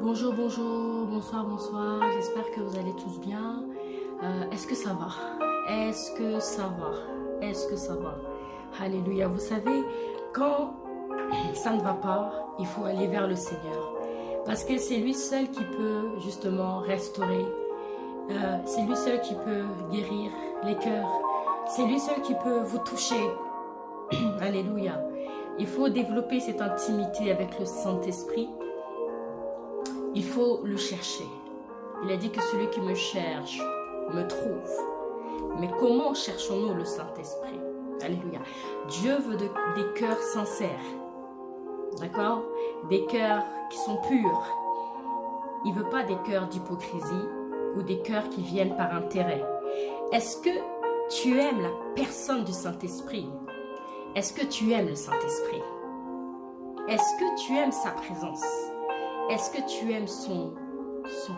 Bonjour, bonjour, bonsoir, bonsoir. J'espère que vous allez tous bien. Est-ce que ça va? Est-ce que ça va? Est-ce que ça va? Alléluia. Vous savez, quand ça ne va pas, il faut aller vers le Seigneur. Parce que c'est lui seul qui peut justement restaurer. C'est lui seul qui peut guérir les cœurs. C'est lui seul qui peut vous toucher. Alléluia. Il faut développer cette intimité avec le Saint-Esprit. Il faut le chercher. Il a dit que celui qui me cherche me trouve. Mais comment cherchons-nous le Saint-Esprit? Alléluia. Dieu veut des cœurs sincères. D'accord? Des cœurs qui sont purs. Il ne veut pas des cœurs d'hypocrisie ou des cœurs qui viennent par intérêt. Est-ce que tu aimes la personne du Saint-Esprit? Est-ce que tu aimes le Saint-Esprit? Est-ce que tu aimes sa présence? Est-ce que tu aimes son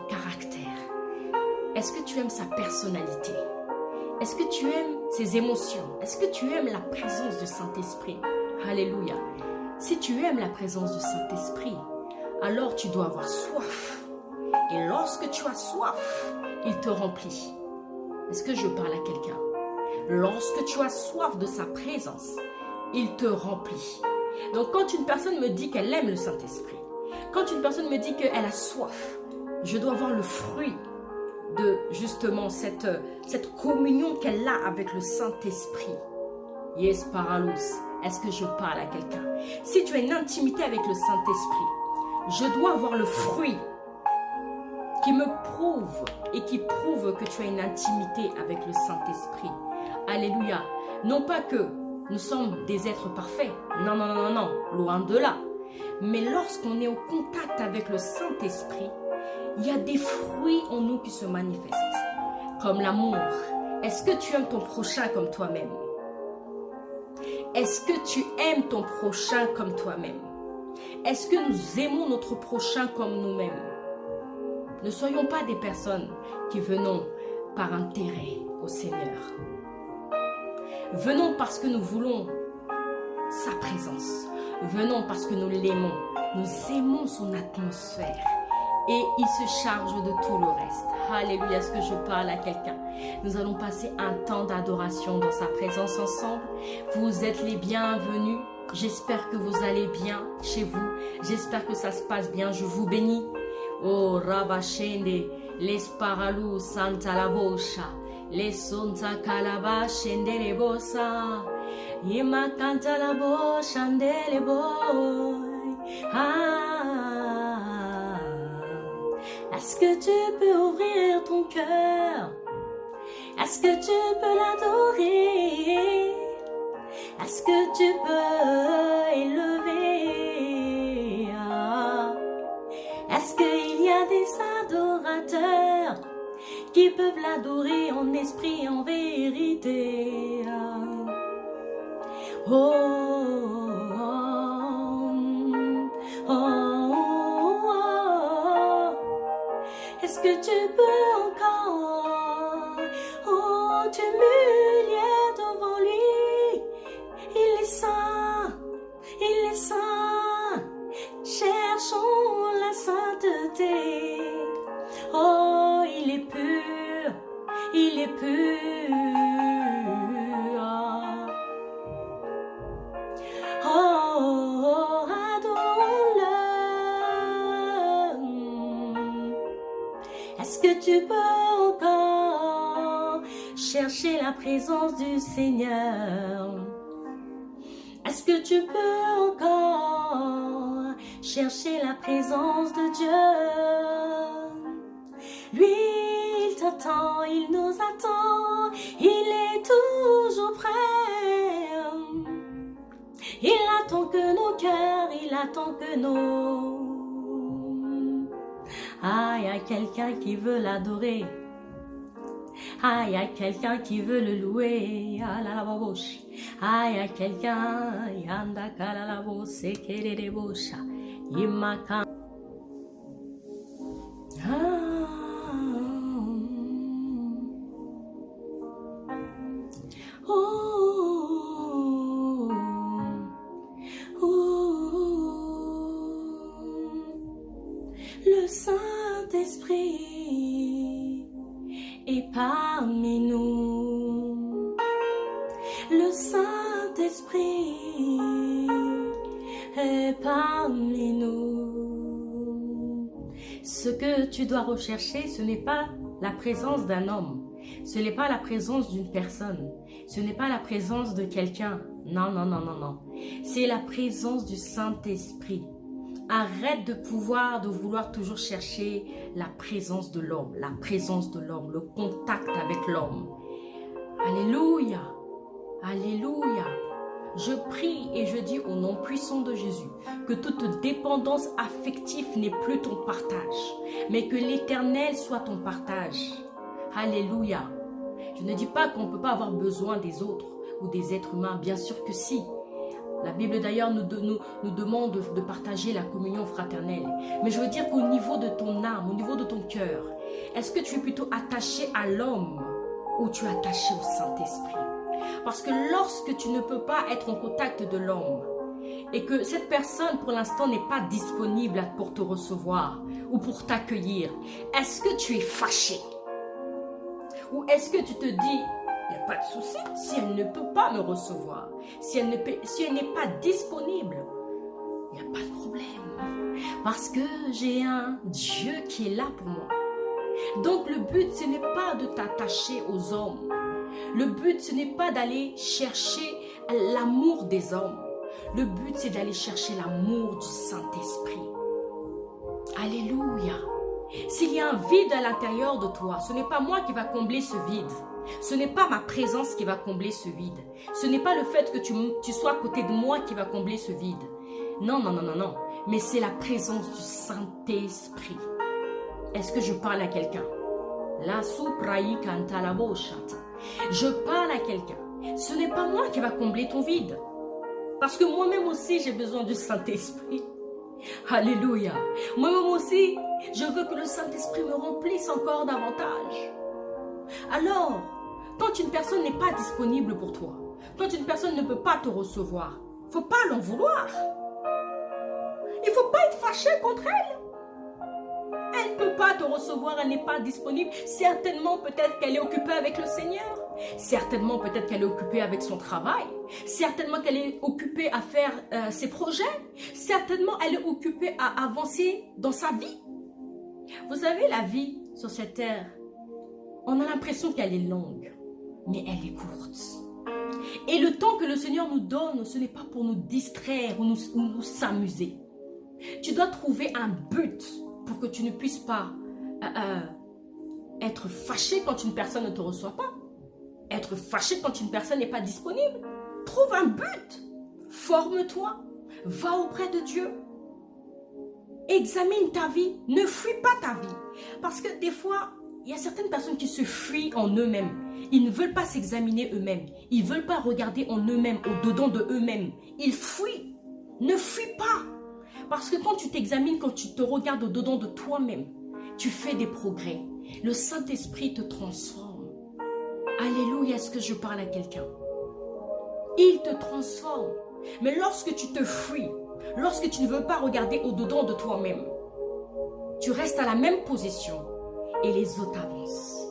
caractère? Est-ce que tu aimes sa personnalité? Est-ce que tu aimes ses émotions? Est-ce que tu aimes la présence du Saint-Esprit? Alléluia. Si tu aimes la présence du Saint-Esprit, alors tu dois avoir soif. Et lorsque tu as soif, il te remplit. Est-ce que je parle à quelqu'un? Lorsque tu as soif de sa présence, il te remplit. Donc quand une personne me dit qu'elle aime le Saint-Esprit, quand une personne me dit qu'elle a soif, je dois voir le fruit de justement cette communion qu'elle a avec le Saint-Esprit. Yes, Paralus. Est-ce que je parle à quelqu'un? Si tu as une intimité avec le Saint-Esprit, je dois avoir le fruit qui me prouve et qui prouve que tu as une intimité avec le Saint-Esprit. Alléluia. Non pas que nous sommes des êtres parfaits. Non, non, non, non, non. Loin de là. Mais lorsqu'on est au contact avec le Saint-Esprit, il y a des fruits en nous qui se manifestent. Comme l'amour. Est-ce que tu aimes ton prochain comme toi-même? Est-ce que tu aimes ton prochain comme toi-même? Est-ce que nous aimons notre prochain comme nous-mêmes? Ne soyons pas des personnes qui venons par intérêt au Seigneur. Venons parce que nous voulons sa présence. Venons parce que nous l'aimons. Nous aimons son atmosphère. Et il se charge de tout le reste. Alléluia, est-ce que je parle à quelqu'un? Nous allons passer un temps d'adoration dans sa présence ensemble. Vous êtes les bienvenus. J'espère que vous allez bien chez vous. J'espère que ça se passe bien. Je vous bénis. Oh, Rabashende, les Paralu, Santa la Bosha, les Sonta Calaba, Shende Bosa, Ima canta la Bosha, Ndele Boy. Ah, est-ce que tu peux ouvrir ton cœur? Est-ce que tu peux l'adorer? Est-ce que tu peux élever? Ah, est-ce qu'il y a des adorateurs qui peuvent l'adorer en esprit et en vérité? Oh, oh, oh, oh, oh. Est-ce que tu peux encore t'humilier devant lui? Il est saint, il est saint. Cherchons la sainteté. Oh, il est pur, il est pur. Oh, adore-le. Est-ce que tu peux encore chercher la présence du Seigneur? Est-ce que tu peux encore chercher la présence de Dieu? Lui, il t'attend, il nous attend, il est toujours prêt. Il attend que nos cœurs, il attend que nos... Ah, il y a quelqu'un qui veut l'adorer. Ah, il y a quelqu'un qui veut le louer. Ah, la bouche. Ah, il y a quelqu'un. Yanda kala la bouche, kere bouche. Imaka. Le Saint-Esprit est parmi nous. Le Saint-Esprit est parmi nous. Ce que tu dois rechercher, ce n'est pas la présence d'un homme. Ce n'est pas la présence d'une personne. Ce n'est pas la présence de quelqu'un. Non, non, non, non, non. C'est la présence du Saint-Esprit. Arrête de vouloir toujours chercher la présence de l'homme, le contact avec l'homme. Alléluia, alléluia. Je prie et je dis au nom puissant de Jésus que toute dépendance affective n'est plus ton partage, mais que l'Éternel soit ton partage. Alléluia. Je ne dis pas qu'on ne peut pas avoir besoin des autres ou des êtres humains, bien sûr que si. La Bible d'ailleurs nous demande de partager la communion fraternelle. Mais je veux dire qu'au niveau de ton âme, au niveau de ton cœur, est-ce que tu es plutôt attaché à l'homme ou tu es attaché au Saint-Esprit? Parce que lorsque tu ne peux pas être en contact de l'homme et que cette personne pour l'instant n'est pas disponible pour te recevoir ou pour t'accueillir, est-ce que tu es fâché? Ou est-ce que tu te dis, il n'y a pas de souci, si elle ne peut pas me recevoir, si elle n'est pas disponible, il n'y a pas de problème. Parce que j'ai un Dieu qui est là pour moi. Donc le but, ce n'est pas de t'attacher aux hommes. Le but, ce n'est pas d'aller chercher l'amour des hommes. Le but, c'est d'aller chercher l'amour du Saint-Esprit. Alléluia. S'il y a un vide à l'intérieur de toi, ce n'est pas moi qui va combler ce vide. Ce n'est pas ma présence qui va combler ce vide. Ce n'est pas le fait que tu sois à côté de moi qui va combler ce vide. Non, non, non, non, non. Mais c'est la présence du Saint-Esprit. Est-ce que je parle à quelqu'un? La supraï kanta la bochata. Je parle à quelqu'un. Ce n'est pas moi qui va combler ton vide. Parce que moi-même aussi, j'ai besoin du Saint-Esprit. Alléluia. Moi-même aussi, je veux que le Saint-Esprit me remplisse encore davantage. Alors, quand une personne n'est pas disponible pour toi, quand une personne ne peut pas te recevoir, il ne faut pas l'en vouloir. Il ne faut pas être fâché contre elle. Elle ne peut pas te recevoir, elle n'est pas disponible. Certainement, peut-être qu'elle est occupée avec le Seigneur. Certainement, peut-être qu'elle est occupée avec son travail. Certainement qu'elle est occupée à faire ses projets. Certainement, elle est occupée à avancer dans sa vie. Vous savez, la vie sur cette terre, on a l'impression qu'elle est longue, mais elle est courte. Et le temps que le Seigneur nous donne, ce n'est pas pour nous distraire ou nous s'amuser. Tu dois trouver un but pour que tu ne puisses pas être fâché quand une personne ne te reçoit pas. Être fâché quand une personne n'est pas disponible. Trouve un but. Forme-toi. Va auprès de Dieu. Examine ta vie. Ne fuis pas ta vie. Parce que des fois, il y a certaines personnes qui se fuient en eux-mêmes. Ils ne veulent pas s'examiner eux-mêmes. Ils ne veulent pas regarder en eux-mêmes, au-dedans de eux-mêmes. Ils fuient. Ne fuis pas. Parce que quand tu t'examines, quand tu te regardes au-dedans de toi-même, tu fais des progrès. Le Saint-Esprit te transforme. Alléluia, est-ce que je parle à quelqu'un? Il te transforme. Mais lorsque tu te fuis, lorsque tu ne veux pas regarder au-dedans de toi-même, tu restes à la même position et les autres avancent.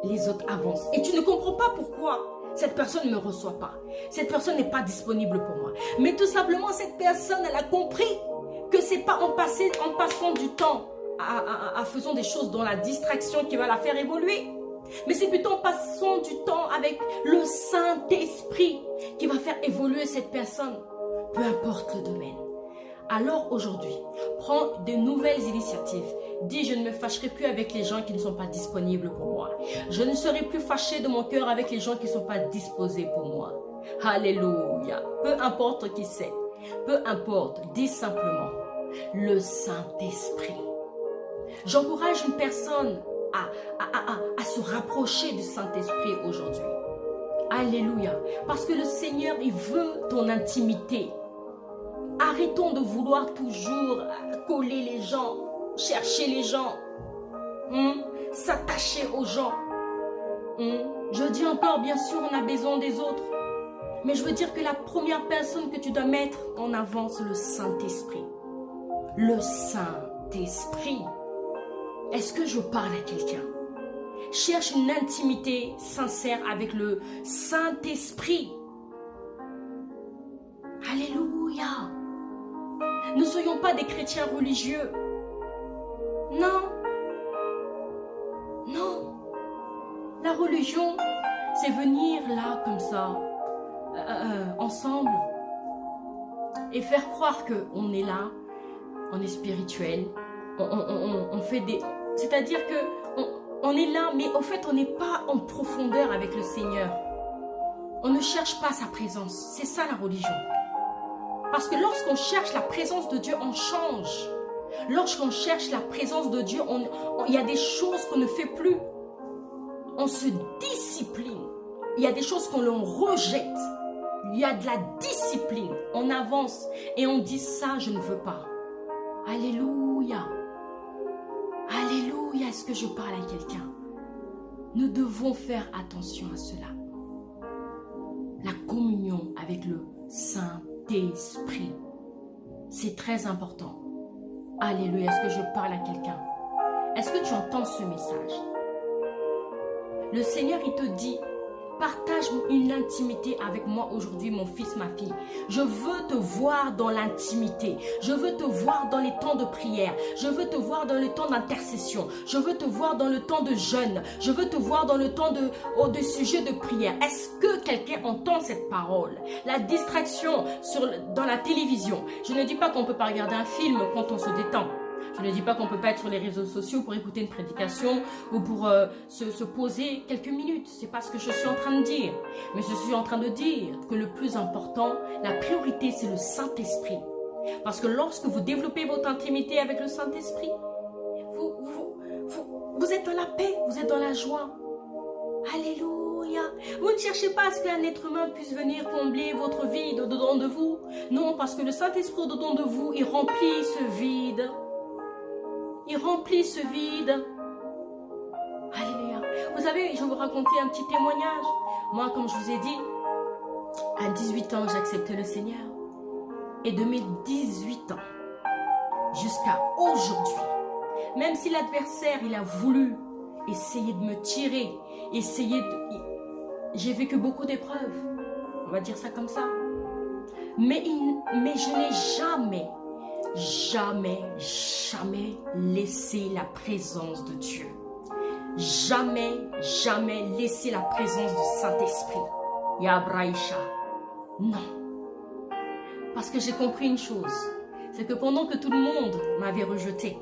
Les autres avancent. Et tu ne comprends pas pourquoi cette personne ne me reçoit pas. Cette personne n'est pas disponible pour moi. Mais tout simplement, cette personne, elle a compris que ce n'est pas en passant du temps à faisant des choses dans la distraction qui va la faire évoluer. Mais c'est plutôt en passant du temps avec le Saint-Esprit qui va faire évoluer cette personne, peu importe le domaine. Alors aujourd'hui, prends de nouvelles initiatives. Dis, je ne me fâcherai plus avec les gens qui ne sont pas disponibles pour moi. Je ne serai plus fâché de mon cœur avec les gens qui ne sont pas disposés pour moi. Alléluia. Peu importe qui c'est, peu importe, dis simplement, le Saint-Esprit. J'encourage une personne à se rapprocher du Saint-Esprit aujourd'hui. Alléluia. Parce que le Seigneur, il veut ton intimité. Arrêtons de vouloir toujours coller les gens, chercher les gens, s'attacher aux gens. Je dis encore, bien sûr, on a besoin des autres. Mais je veux dire que la première personne que tu dois mettre en avant, c'est le Saint-Esprit. Le Saint-Esprit. Saint-Esprit. Est-ce que je parle à quelqu'un? Cherche une intimité sincère avec le Saint-Esprit. Alléluia. Ne soyons pas des chrétiens religieux. Non. Non. La religion, c'est venir là comme ça, ensemble, et faire croire qu'on est là, on est spirituel, on fait des... C'est-à-dire que on est là, mais au fait, on n'est pas en profondeur avec le Seigneur. On ne cherche pas sa présence. C'est ça la religion. Parce que lorsqu'on cherche la présence de Dieu, on change. Lorsqu'on cherche la présence de Dieu, il y a des choses qu'on ne fait plus. On se discipline. Il y a des choses qu'on rejette. Il y a de la discipline. On avance et on dit ça, je ne veux pas. Alléluia. Alléluia. Est-ce que je parle à quelqu'un? Nous devons faire attention à cela. La communion avec le Saint-Esprit. C'est très important. Alléluia. Est-ce que je parle à quelqu'un? Est-ce que tu entends ce message? Le Seigneur, il te dit, partage une intimité avec moi aujourd'hui, mon fils, ma fille. Je veux te voir dans l'intimité. Je veux te voir dans les temps de prière. Je veux te voir dans le temps d'intercession. Je veux te voir dans le temps de jeûne. Je veux te voir dans le temps de sujet de prière. Est-ce que quelqu'un entend cette parole? La distraction dans la télévision. Je ne dis pas qu'on ne peut pas regarder un film quand on se détend. Je ne dis pas qu'on ne peut pas être sur les réseaux sociaux pour écouter une prédication ou pour se poser quelques minutes. Ce n'est pas ce que je suis en train de dire. Mais je suis en train de dire que le plus important, la priorité, c'est le Saint-Esprit. Parce que lorsque vous développez votre intimité avec le Saint-Esprit, vous êtes dans la paix, vous êtes dans la joie. Alléluia. Vous ne cherchez pas à ce qu'un être humain puisse venir combler votre vide au-dedans de vous. Non, parce que le Saint-Esprit au-dedans de vous, il remplit ce vide. Il remplit ce vide. Alléluia. Vous savez, je vais vous raconter un petit témoignage. Moi, comme je vous ai dit, à 18 ans, j'ai accepté le Seigneur. Et de mes 18 ans jusqu'à aujourd'hui, même si l'adversaire, il a voulu essayer de me tirer, j'ai vécu beaucoup d'épreuves. On va dire ça comme ça. Mais je n'ai jamais laissé la présence de Dieu. Jamais laissé la présence du Saint-Esprit. Yabraïcha. Non. Parce que j'ai compris une chose. C'est que pendant que tout le monde m'avait rejeté,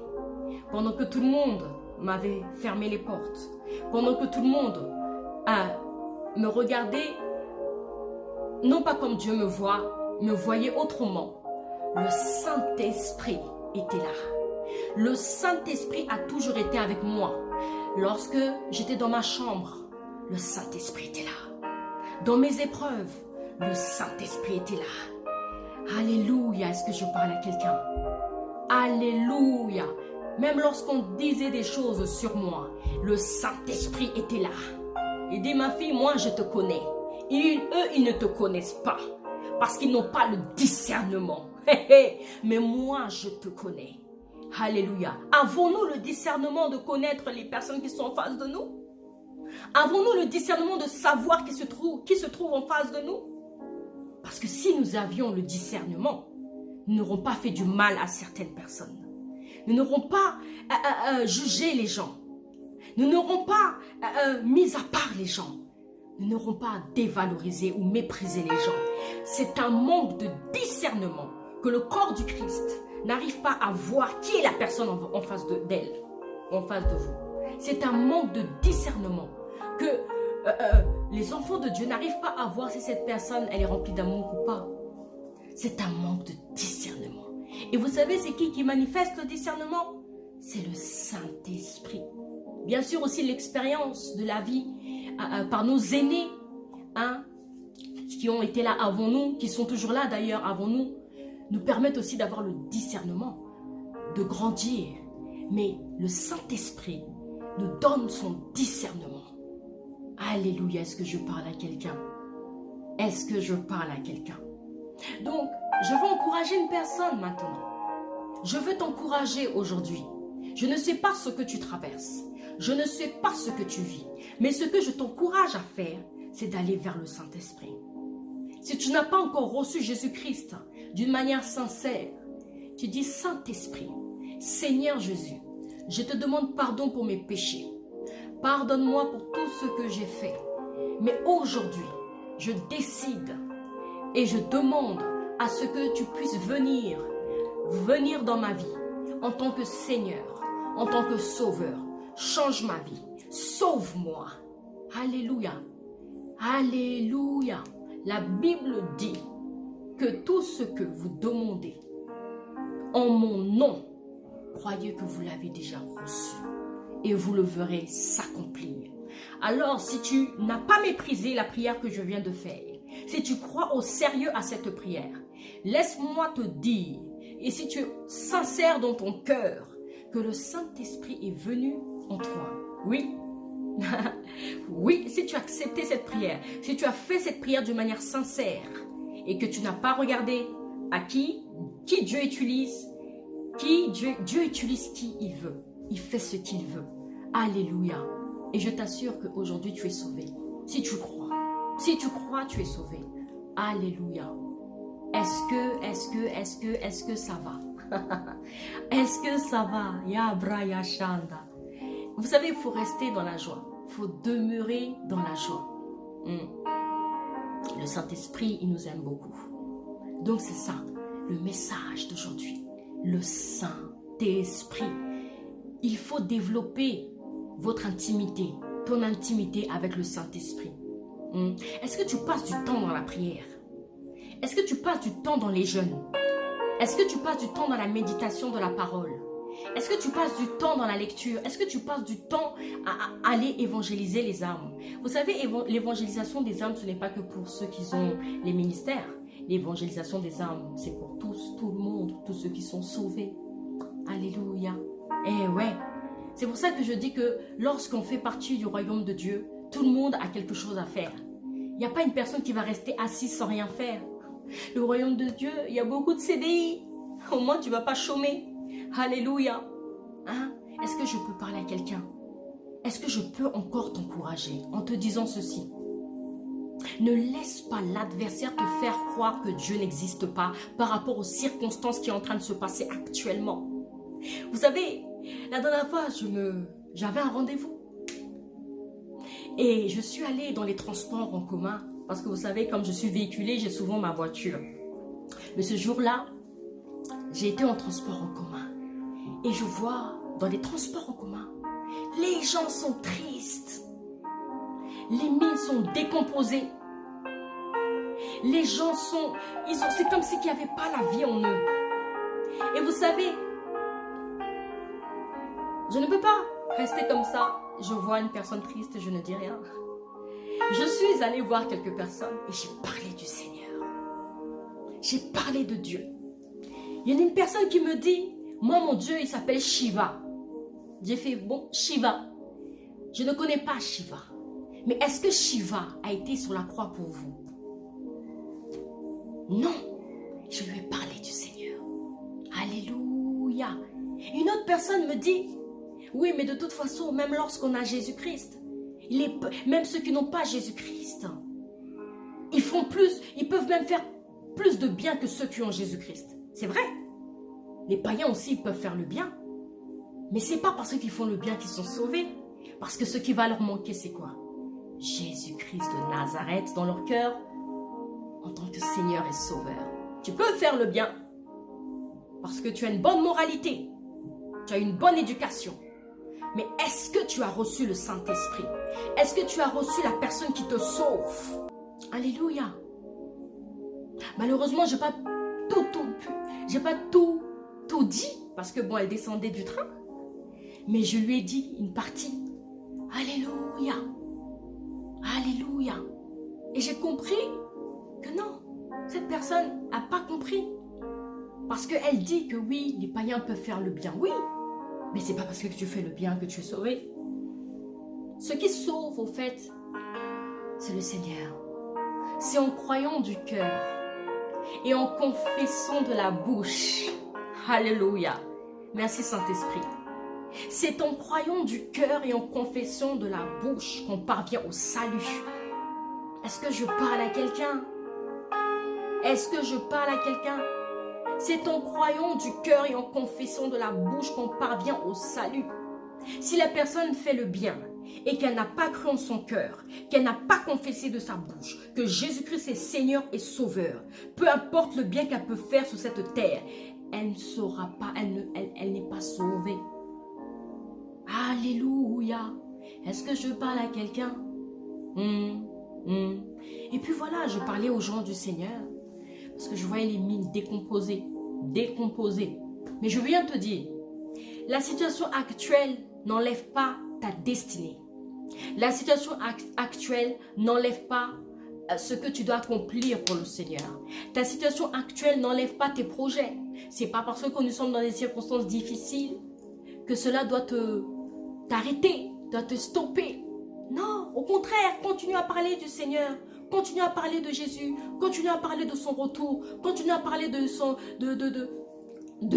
pendant que tout le monde m'avait fermé les portes, pendant que tout le monde me regardait, non pas comme Dieu me voit, me voyait autrement, le Saint-Esprit était là. Le Saint-Esprit a toujours été avec moi. Lorsque j'étais dans ma chambre, le Saint-Esprit était là. Dans mes épreuves, le Saint-Esprit était là. Alléluia, est-ce que je parle à quelqu'un? Alléluia. Même lorsqu'on disait des choses sur moi, le Saint-Esprit était là. Il dit, ma fille, moi je te connais. Eux, ils ne te connaissent pas. Parce qu'ils n'ont pas le discernement. Mais moi, je te connais. Alléluia. Avons-nous le discernement de connaître les personnes qui sont en face de nous? Avons-nous le discernement de savoir qui se trouve en face de nous? Parce que si nous avions le discernement, nous n'aurons pas fait du mal à certaines personnes. Nous n'aurons pas jugé les gens. Nous n'aurons pas mis à part les gens. Nous n'aurons pas dévalorisé ou méprisé les gens. C'est un manque de discernement que le corps du Christ n'arrive pas à voir qui est la personne en face d'elle, en face de vous. C'est un manque de discernement que les enfants de Dieu n'arrivent pas à voir si cette personne elle est remplie d'amour ou pas. C'est un manque de discernement. Et vous savez c'est qui manifeste le discernement? C'est le Saint-Esprit. Bien sûr aussi l'expérience de la vie par nos aînés, qui ont été là avant nous, qui sont toujours là d'ailleurs avant nous permettent aussi d'avoir le discernement, de grandir. Mais le Saint-Esprit nous donne son discernement. Alléluia, est-ce que je parle à quelqu'un? Est-ce que je parle à quelqu'un? Donc, je veux encourager une personne maintenant. Je veux t'encourager aujourd'hui. Je ne sais pas ce que tu traverses. Je ne sais pas ce que tu vis. Mais ce que je t'encourage à faire, c'est d'aller vers le Saint-Esprit. Si tu n'as pas encore reçu Jésus-Christ d'une manière sincère, tu dis Saint-Esprit, Seigneur Jésus, je te demande pardon pour mes péchés. Pardonne-moi pour tout ce que j'ai fait. Mais aujourd'hui, je décide et je demande à ce que tu puisses venir dans ma vie en tant que Seigneur, en tant que Sauveur. Change ma vie, sauve-moi. Alléluia, alléluia. La Bible dit que tout ce que vous demandez en mon nom, croyez que vous l'avez déjà reçu et vous le verrez s'accomplir. Alors, si tu n'as pas méprisé la prière que je viens de faire, si tu crois au sérieux à cette prière, laisse-moi te dire, et si tu es sincère dans ton cœur, que le Saint-Esprit est venu en toi. Oui. Oui, si tu as accepté cette prière, si tu as fait cette prière d'une manière sincère et que tu n'as pas regardé à qui Dieu utilise, Dieu utilise qui il veut. Il fait ce qu'il veut. Alléluia. Et je t'assure qu'aujourd'hui tu es sauvé. Si tu crois, tu es sauvé. Alléluia. Est-ce que ça va? Est-ce que ça va? Ya Braya Shanda. Vous savez, il faut rester dans la joie. Il faut demeurer dans la joie. Le Saint-Esprit, il nous aime beaucoup. Donc c'est ça, le message d'aujourd'hui. Le Saint-Esprit. Il faut développer votre intimité, ton intimité avec le Saint-Esprit. Est-ce que tu passes du temps dans la prière? Est-ce que tu passes du temps dans les jeûnes? Est-ce que tu passes du temps dans la méditation de la parole? Est-ce que tu passes du temps dans la lecture? Est-ce que tu passes du temps à aller évangéliser les âmes? Vous savez, l'évangélisation des âmes, ce n'est pas que pour ceux qui ont les ministères. L'évangélisation des âmes, c'est pour tous, tout le monde, tous ceux qui sont sauvés. Alléluia. Eh ouais. C'est pour ça que je dis que lorsqu'on fait partie du royaume de Dieu, tout le monde a quelque chose à faire. Il n'y a pas une personne qui va rester assise sans rien faire. Le royaume de Dieu, il y a beaucoup de CDI. Au moins, tu ne vas pas chômer. Alléluia. Hein? Est-ce que je peux parler à quelqu'un? Est-ce que je peux encore t'encourager en te disant ceci? Ne laisse pas l'adversaire te faire croire que Dieu n'existe pas par rapport aux circonstances qui sont en train de se passer actuellement. Vous savez, la dernière fois, j'avais un rendez-vous. Et je suis allée dans les transports en commun. Parce que vous savez, comme je suis véhiculée, j'ai souvent ma voiture. Mais ce jour-là, j'ai été en transport en commun. Et je vois, dans les transports en commun, les gens sont tristes. Les mines sont décomposées. Les gens sont... c'est comme s'il n'y avait pas la vie en eux. Et vous savez, je ne peux pas rester comme ça. Je vois une personne triste, je ne dis rien. Je suis allée voir quelques personnes et j'ai parlé du Seigneur. J'ai parlé de Dieu. Il y en a une personne qui me dit, moi mon Dieu il s'appelle Shiva. J'ai fait, bon, Shiva. Je ne connais pas Shiva. Mais est-ce que Shiva a été sur la croix pour vous? Non. Je lui ai parlé du Seigneur. Alléluia. Une autre personne me dit, oui, mais de toute façon, même lorsqu'on a Jésus-Christ, même ceux qui n'ont pas Jésus-Christ, ils peuvent même faire plus de bien que ceux qui ont Jésus-Christ. C'est vrai. Les païens aussi, ils peuvent faire le bien. Mais ce n'est pas parce qu'ils font le bien qu'ils sont sauvés. Parce que ce qui va leur manquer, c'est quoi? Jésus-Christ de Nazareth dans leur cœur, en tant que Seigneur et Sauveur. Tu peux faire le bien parce que tu as une bonne moralité, tu as une bonne éducation. Mais est-ce que tu as reçu le Saint-Esprit? Est-ce que tu as reçu la personne qui te sauve? Alléluia. Malheureusement, je n'ai pas tout dit parce que bon, elle descendait du train. Mais je lui ai dit une partie. Alléluia. Alléluia. Et j'ai compris que non, cette personne n'a pas compris. Parce qu'elle dit que oui, les païens peuvent faire le bien. Oui, mais ce n'est pas parce que tu fais le bien que tu es sauvé. Ce qui sauve, au fait, c'est le Seigneur. C'est en croyant du cœur et en confessant de la bouche. Alléluia. Merci Saint-Esprit. C'est en croyant du cœur et en confessant de la bouche qu'on parvient au salut. Est-ce que je parle à quelqu'un? Est-ce que je parle à quelqu'un? C'est en croyant du cœur et en confessant de la bouche qu'on parvient au salut. Si la personne fait le bien et qu'elle n'a pas cru en son cœur, qu'elle n'a pas confessé de sa bouche que Jésus-Christ est Seigneur et Sauveur, peu importe le bien qu'elle peut faire sur cette terre, elle ne saura pas, elle n'est pas sauvée. Alléluia. Est-ce que je parle à quelqu'un? Et puis voilà, je parlais aux gens du Seigneur parce que je voyais les mines décomposées. Mais je viens te dire, la situation actuelle n'enlève pas ta destinée. La situation actuelle n'enlève pas ce que tu dois accomplir pour le Seigneur. Ta situation actuelle n'enlève pas tes projets. C'est pas parce que nous sommes dans des circonstances difficiles que cela doit t'arrêter, doit te stopper. Non, au contraire, continue à parler du Seigneur. Continue à parler de Jésus. Continue à parler de son retour. Continue à parler de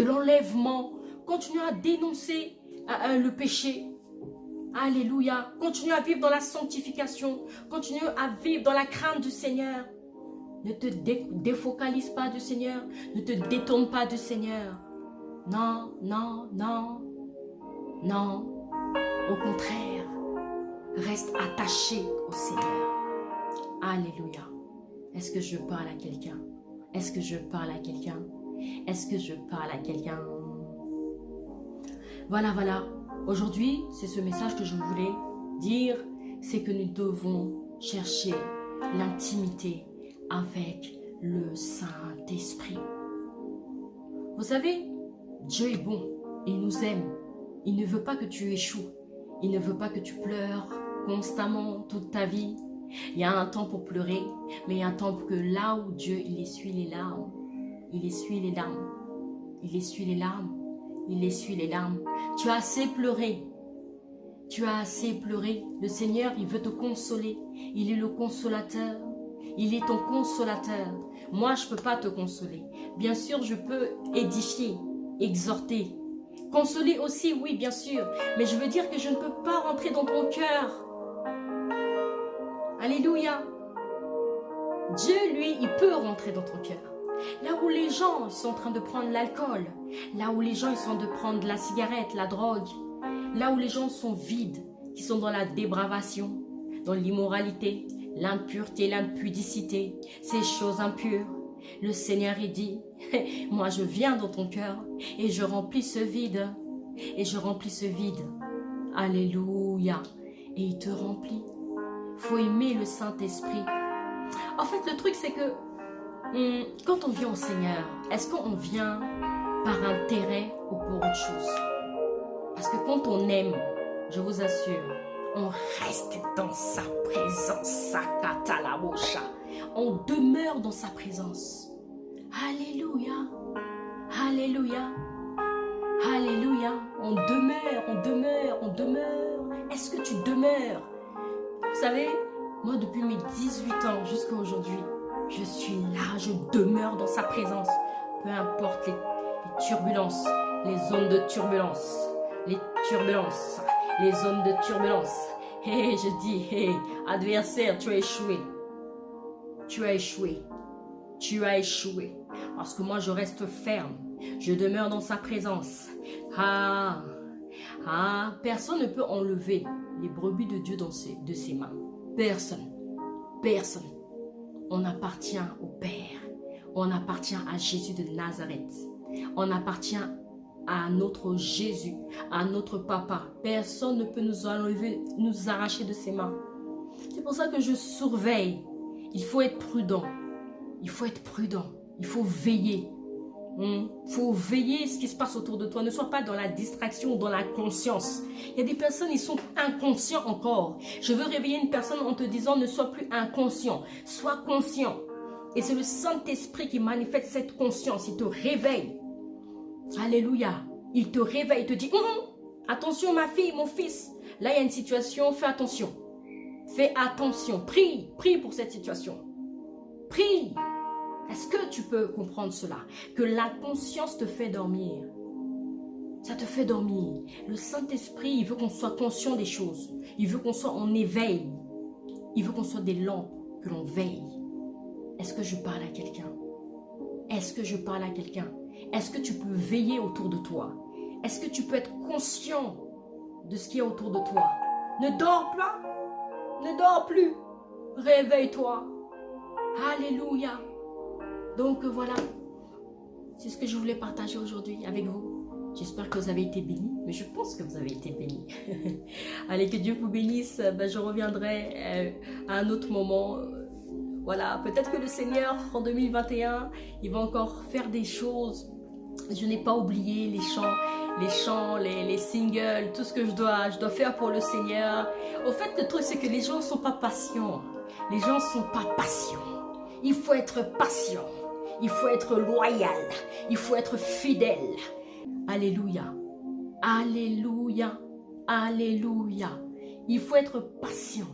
l'enlèvement. Continue à dénoncer le péché. Alléluia. Continue à vivre dans la sanctification. Continue à vivre dans la crainte du Seigneur. Ne te défocalise pas du Seigneur. Ne te détourne pas du Seigneur. Non, non, non. Non. Au contraire, reste attaché au Seigneur. Alléluia. Est-ce que je parle à quelqu'un? Est-ce que je parle à quelqu'un? Est-ce que je parle à quelqu'un? Voilà, voilà. Aujourd'hui, c'est ce message que je voulais dire. C'est que nous devons chercher l'intimité avec le Saint-Esprit. Vous savez, Dieu est bon. Il nous aime. Il ne veut pas que tu échoues. Il ne veut pas que tu pleures constamment toute ta vie. Il y a un temps pour pleurer, mais il y a un temps pour que là où Dieu, il essuie les larmes. Il essuie les larmes. Il essuie les larmes. Il essuie les larmes. Tu as assez pleuré. Tu as assez pleuré. Le Seigneur, il veut te consoler. Il est le consolateur. Il est ton consolateur. Moi, je ne peux pas te consoler. Bien sûr, je peux édifier, exhorter. Consoler aussi, oui, bien sûr. Mais je veux dire que je ne peux pas rentrer dans ton cœur. Alléluia. Dieu, lui, il peut rentrer dans ton cœur. Là où les gens sont en train de prendre l'alcool, là où les gens sont en train de prendre la cigarette, la drogue, là où les gens sont vides, qui sont dans la dépravation, dans l'immoralité, l'impureté, l'impudicité, ces choses impures, le Seigneur, il dit, moi je viens dans ton cœur et je remplis ce vide. Et je remplis ce vide. Alléluia. Et il te remplit. Il faut aimer le Saint-Esprit. En fait, le truc, c'est que quand on vient au Seigneur, est-ce qu'on vient par intérêt ou pour autre chose? Parce que quand on aime, je vous assure, on reste dans sa présence. On demeure dans sa présence. Alléluia. Alléluia. Alléluia. On demeure, on demeure, on demeure. Est-ce que tu demeures? Vous savez, moi depuis mes 18 ans jusqu'à aujourd'hui, je suis là, je demeure dans sa présence. Peu importe les turbulences, les zones de turbulence, les turbulences, les zones de turbulence. Et je dis, hey, adversaire, tu as échoué. Tu as échoué. Tu as échoué. Parce que moi, je reste ferme. Je demeure dans sa présence. Personne ne peut enlever les brebis de Dieu de ses mains. Personne. Personne. On appartient au Père. On appartient à Jésus de Nazareth. On appartient à notre Jésus, à notre Papa. Personne ne peut nous enlever, nous arracher de ses mains. C'est pour ça que je surveille. Il faut être prudent. Il faut être prudent. Il faut veiller. Il faut veiller ce qui se passe autour de toi. Ne sois pas dans la distraction ou dans la conscience. Il y a des personnes, ils sont inconscients encore. Je veux réveiller une personne en te disant ne sois plus inconscient. Sois conscient. Et c'est le Saint-Esprit qui manifeste cette conscience. Il te réveille. Alléluia. Il te réveille. Il te dit attention ma fille, mon fils. Là, il y a une situation. Fais attention. Fais attention. Prie. Prie pour cette situation. Prie. Est-ce que tu peux comprendre cela? Que l'inconscience te fait dormir. Ça te fait dormir. Le Saint-Esprit, il veut qu'on soit conscient des choses. Il veut qu'on soit en éveil. Il veut qu'on soit des lampes, que l'on veille. Est-ce que je parle à quelqu'un? Est-ce que je parle à quelqu'un? Est-ce que tu peux veiller autour de toi? Est-ce que tu peux être conscient de ce qu'il y a autour de toi? Ne dors pas. Ne dors plus. Réveille-toi. Alléluia. Donc voilà. C'est ce que je voulais partager aujourd'hui avec vous. J'espère que vous avez été bénis, mais je pense que vous avez été bénis. Allez, que Dieu vous bénisse. Je reviendrai à un autre moment. Voilà, peut-être que le Seigneur, en 2021, il va encore faire des choses. Je n'ai pas oublié les chants, les singles, tout ce que je dois faire pour le Seigneur. Au fait, le truc, c'est que les gens ne sont pas patients. Les gens ne sont pas patients. Il faut être patient. Il faut être loyal. Il faut être fidèle. Alléluia. Alléluia. Alléluia. Il faut être patient.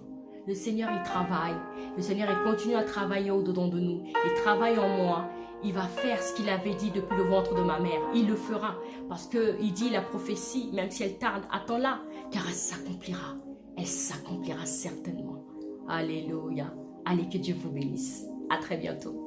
Le Seigneur, il travaille. Le Seigneur, il continue à travailler au-dedans de nous. Il travaille en moi. Il va faire ce qu'il avait dit depuis le ventre de ma mère. Il le fera. Parce qu'il dit la prophétie, même si elle tarde, attends-la. Car elle s'accomplira. Elle s'accomplira certainement. Alléluia. Allez, que Dieu vous bénisse. À très bientôt.